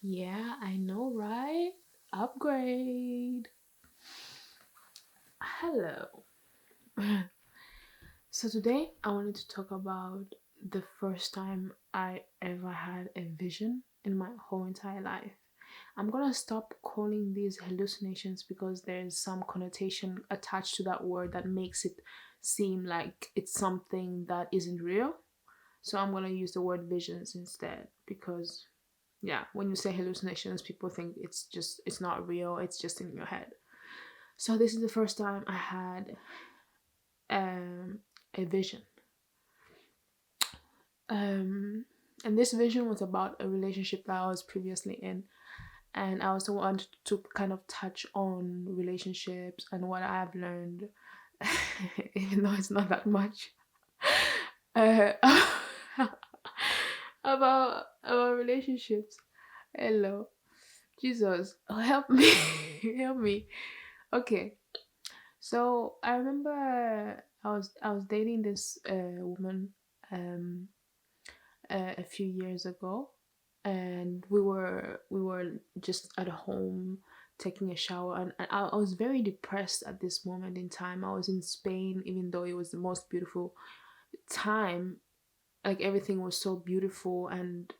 Yeah, I know, right? Upgrade. Hello. So today I wanted to talk about the first time I ever had a vision in my whole entire life. I'm gonna stop calling these hallucinations because there's some connotation attached to that word that makes it seem like it's something that isn't real. So I'm gonna use the word visions instead because yeah, when you say hallucinations, people think it's not real, it's just in your head. So this is the first time I had a vision. Um, and this vision was about a relationship that I was previously in. And I also wanted to kind of touch on relationships and what I've learned, even though it's not that much, uh, about relationships. Hello, Jesus, oh, help me, help me. Okay, so I remember I was dating this woman um a few years ago, and we were just at home taking a shower, and I was very depressed at this moment in time. I was in Spain, even though it was the most beautiful time. Like everything was so beautiful, and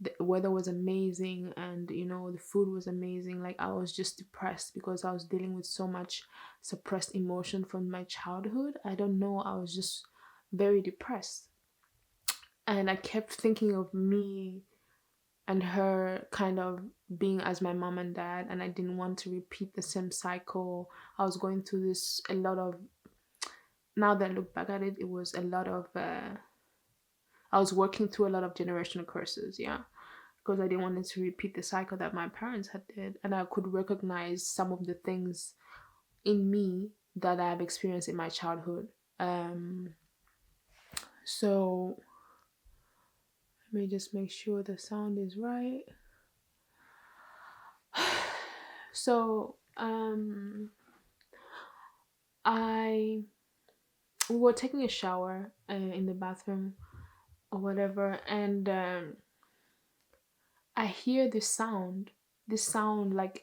the weather was amazing, and the food was amazing. Like I was just depressed because I was dealing with so much suppressed emotion from my childhood. I don't know, I was just very depressed, and I kept thinking of me and her kind of being as my mom and dad, and I didn't want to repeat the same cycle. I was going through this a lot of, now that I look back at it, it was a lot of I was working through a lot of generational curses, yeah, because I didn't want it to repeat the cycle that my parents had did, and I could recognize some of the things in me that I've experienced in my childhood. So let me just make sure the sound is right. So I we were taking a shower in the bathroom or whatever, and I hear this sound like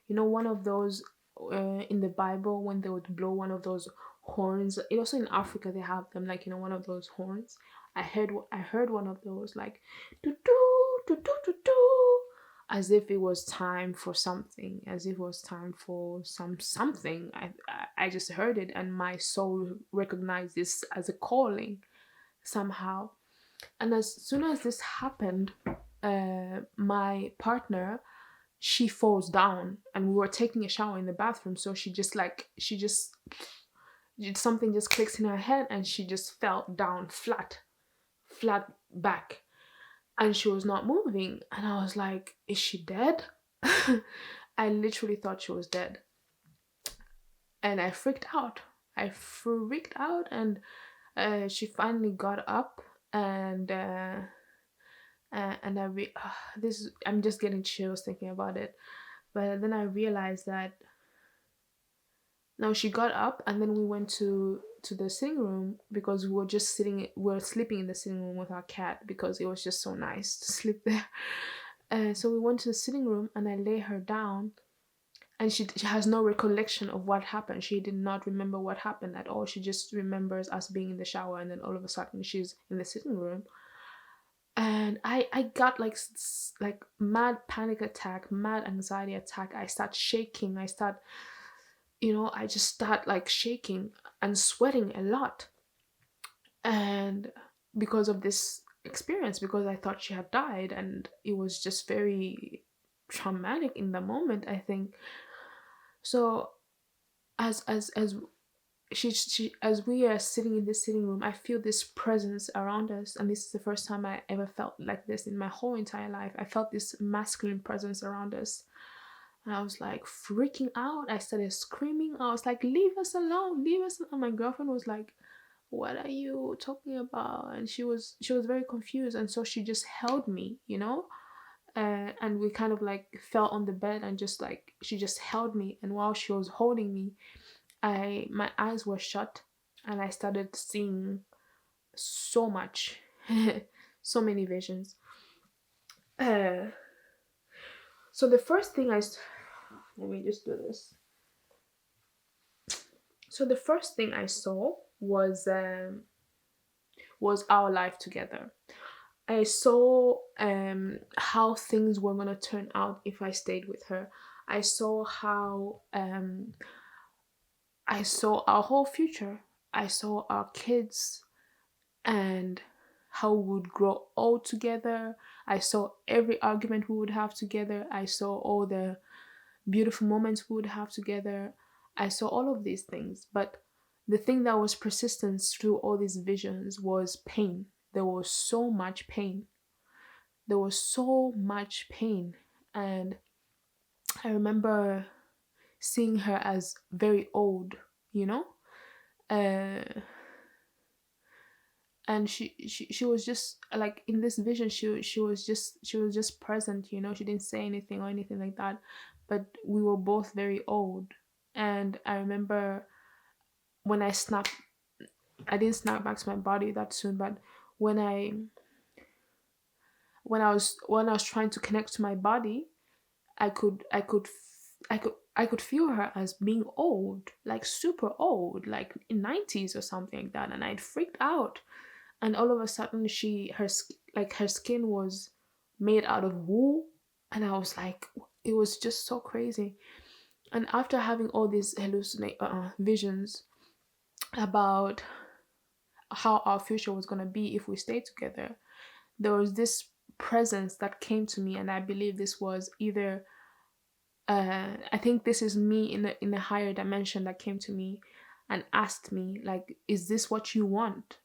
one of those in the Bible when they would blow one of those horns. It also in Africa they have them, like one of those horns. I heard one of those, like do do do do do do, as if it was time for something, as if it was time for something. I just heard it, and my soul recognized this as a calling somehow. And as soon as this happened, my partner, she falls down, and we were taking a shower in the bathroom, so she just something just clicks in her head, and she just fell down flat back, and she was not moving, and I was like, is she dead? I literally thought she was dead, and I freaked out, and she finally got up, and I'm just getting chills thinking about it. But then I realized that now she got up, and then we went to the sitting room because we were sleeping in the sitting room with our cat because it was just so nice to sleep there. So we went to the sitting room, and I lay her down, and she has no recollection of what happened. She did not remember what happened at all. She just remembers us being in the shower, and then all of a sudden she's in the sitting room, and I got like mad panic attack, mad anxiety attack. I start shaking. I just start like shaking and sweating a lot, and because of this experience, because I thought she had died, and it was just very traumatic in the moment, I think. So as she as we are sitting in the sitting room, I feel this presence around us, and this is the first time I ever felt like this in my whole entire life. I felt this masculine presence around us, and I was like freaking out. I started screaming. I was like, leave us alone, leave us alone. My girlfriend was like, what are you talking about? And she was very confused, and so she just held me, and we kind of like fell on the bed, and just like she just held me, and while she was holding me, I my eyes were shut, and I started seeing so much, so many visions. Uh, So the first thing let me just do this. So the first thing I saw was our life together. I saw how things were gonna turn out if I stayed with her. I saw how I saw our whole future. I saw our kids and how we would grow old together. I saw every argument we would have together. I saw all the beautiful moments we would have together. I saw all of these things. But the thing that was persistent through all these visions was pain. There was so much pain. There was so much pain. And I remember seeing her as very old, you know? Uh, and she was just like in this vision she was just present, you know. She didn't say anything or anything like that, but we were both very old. And I remember when I snapped, I didn't snap back to my body that soon, but when I when I was trying to connect to my body, I could feel her as being old, like super old, like in 90s or something like that, and I'd freaked out. And all of a sudden like her skin was made out of wool, and I was like, it was just so crazy. And after having all these visions about how our future was going to be if we stayed together, there was this presence that came to me, and I believe this was either I think this is me in a higher dimension that came to me and asked me, like, is this what you want?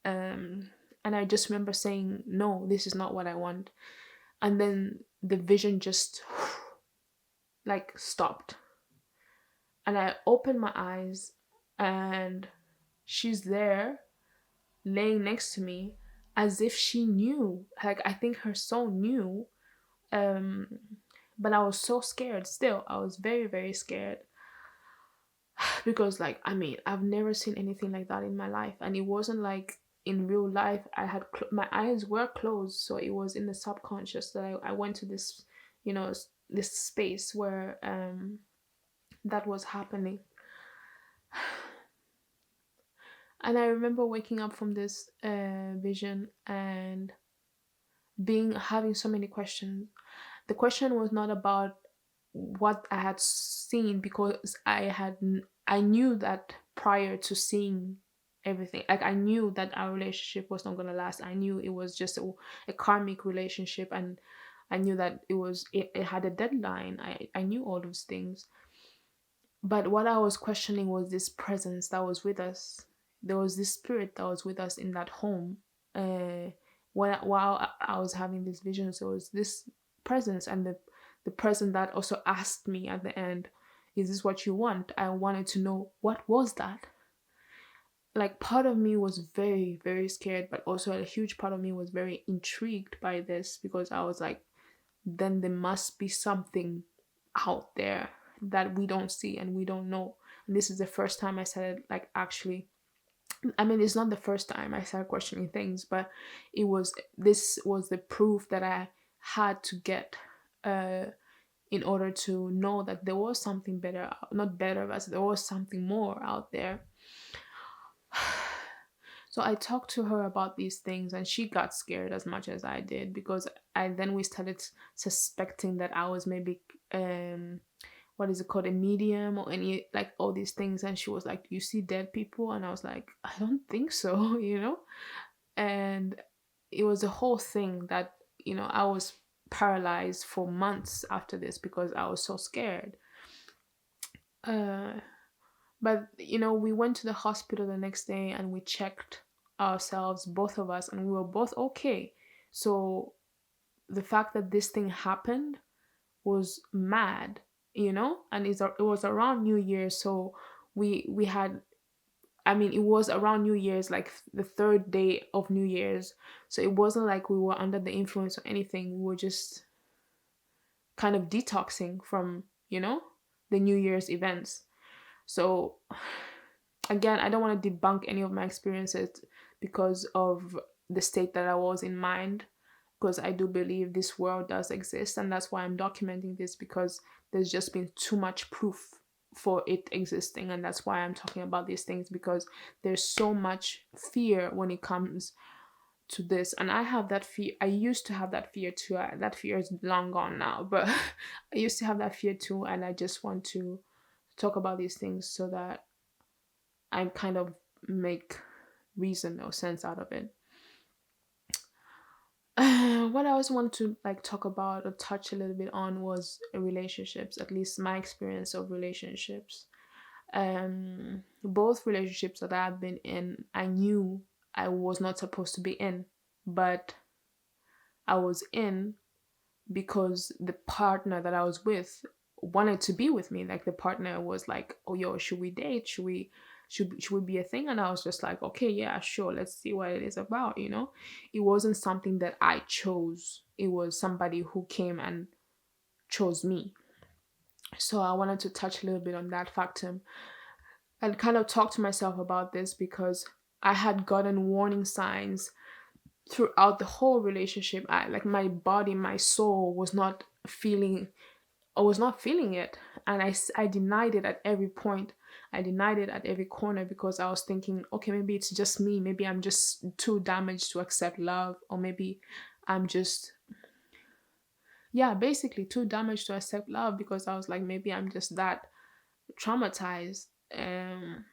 And I just remember saying, no, this is not what I want. And then the vision just like stopped, and I opened my eyes, and she's there laying next to me as if she knew. Like, I think her soul knew. um but I was so scared. Still, I was very, very scared because, like, I mean, I've never seen anything like that in my life, and it wasn't like in real life. I had my eyes were closed, so it was in the subconscious that I went to this, you know, this space where that was happening. And I remember waking up from this vision and being having so many questions. The question was not about what I had seen, because I knew that prior to seeing everything. Like, I knew that our relationship was not gonna last. I knew it was just a karmic relationship, and I knew that it had a deadline. I knew all those things. But what I was questioning was this presence that was with us. There was this spirit that was with us in that home. Uh, while I was having these visions, there was this presence, and the presence that also asked me at the end, "Is this what you want?" I wanted to know what was that. Like, part of me was very, very scared, but also a huge part of me was very intrigued by this, because I was like, then there must be something out there that we don't see and we don't know. And this is the first time I started, like, actually, I mean, it's not the first time I started questioning things, but this was the proof that I had to get uh in order to know that there was something better, not better, but there was something more out there. So I talked to her about these things, and she got scared as much as I did, because we started suspecting that I was maybe what is it called, a medium, or any, like, all these things. And she was like, "Do you see dead people?" And I was like, "I don't think so," you know. And it was a whole thing that, you know, I was paralyzed for months after this because I was so scared. Uh, but, you know, we went to the hospital the next day and we checked ourselves, both of us, and we were both okay. So the fact that this thing happened was mad, you know. And it was around New Year's, so we had, I mean, it was around New Year's, like the third day of New Year's. So it wasn't like we were under the influence or anything. We were just kind of detoxing from, you know, the New Year's events. So again, I don't want to debunk any of my experiences because of the state that I was in mind, because I do believe this world does exist, and that's why I'm documenting this, because there's just been too much proof for it existing. And that's why I'm talking about these things, because there's so much fear when it comes to this. And I have that fear. I used to have that fear too. That fear is long gone now, but I used to have that fear too. And I just want to talk about these things so that I kind of make reason or sense out of it. What I also want to like talk about or touch a little bit on was relationships, at least my experience of relationships. Both relationships that I've been in, I knew I was not supposed to be in, but I was in because the partner that I was with wanted to be with me. Like the partner was like, "Oh, yo, should we date? Should we be a thing?" And I was just like, "Okay, yeah, sure. Let's see what it is about." It wasn't something that I chose. It was somebody who came and chose me. So I wanted to touch a little bit on that factor and kind of talk to myself about this, because I had gotten warning signs throughout the whole relationship. Like my body, my soul was not feeling, I was not feeling it. And I denied it at every point. I denied it at every corner, because I was thinking, okay, maybe it's just me. Maybe I'm just too damaged to accept love. Or maybe I'm just, yeah, basically too damaged to accept love, because I was like, maybe I'm just that traumatized. And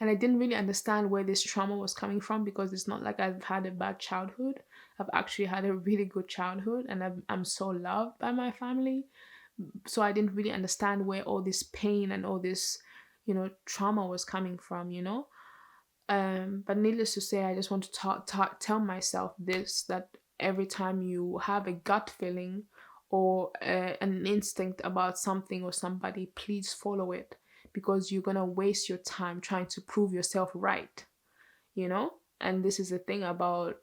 I didn't really understand where this trauma was coming from, because it's not like I've had a bad childhood. I've actually had a really good childhood, and I'm so loved by my family. So I didn't really understand where all this pain and all this, trauma was coming from. But needless to say, I just want to tell myself this, that every time you have a gut feeling or an instinct about something or somebody, please follow it, because you're going to waste your time trying to prove yourself right, you know? And this is the thing about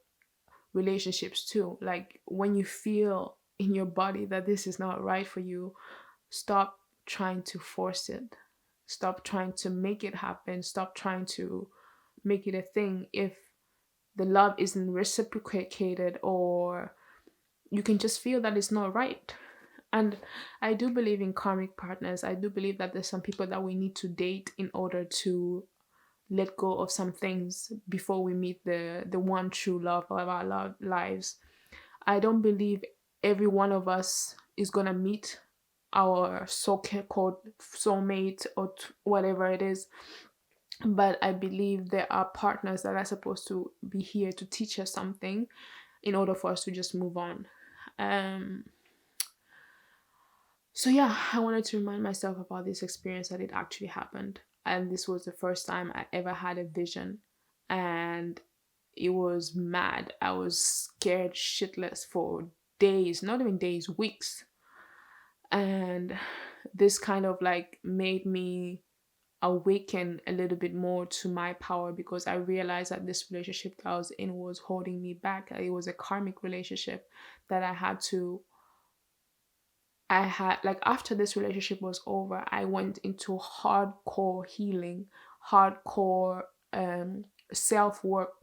relationships too. Like when you feel in your body that this is not right for you, stop trying to force it. Stop trying to make it happen. Stop trying to make it a thing if the love isn't reciprocated, or you can just feel that it's not right. And I do believe in karmic partners. I do believe that there's some people that we need to date in order to let go of some things before we meet the one true love of our lives. I don't believe every one of us is gonna meet our so-called soulmate or whatever it is, but I believe there are partners that are supposed to be here to teach us something in order for us to just move on. Um, so yeah, I wanted to remind myself about this experience, that it actually happened, and this was the first time I ever had a vision, and it was mad. I was scared shitless for days, not even days, weeks, and this kind of like made me awaken a little bit more to my power, because I realized that this relationship that I was in was holding me back. It was a karmic relationship that I had, like, after this relationship was over, I went into hardcore healing, hardcore self work.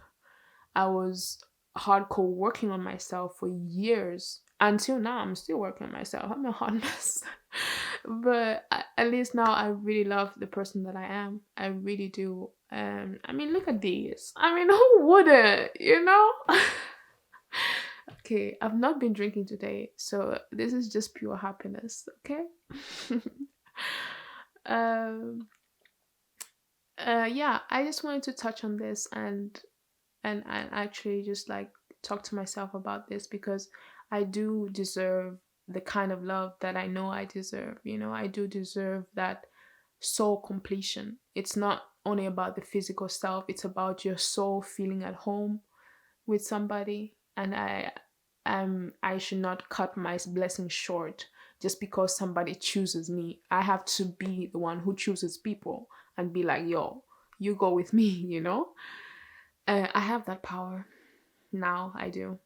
I was hardcore working on myself for years. Until now, I'm still working on myself. I'm a hot mess. But at least now I really love the person that I am. I really do. I mean, look at these. I mean, who wouldn't? Okay, I've not been drinking today, so this is just pure happiness, okay? um yeah, I just wanted to touch on this and actually just like talk to myself about this, because I do deserve the kind of love that I know I deserve. I do deserve that soul completion. It's not only about the physical self, it's about your soul feeling at home with somebody. And I should not cut my blessing short just because somebody chooses me. I have to be the one who chooses people and be like, yo, you go with me. I have that power now. I do.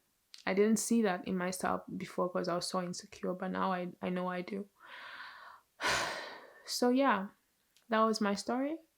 I didn't see that in myself before because I was so insecure, but now I know I do. So yeah, that was my story.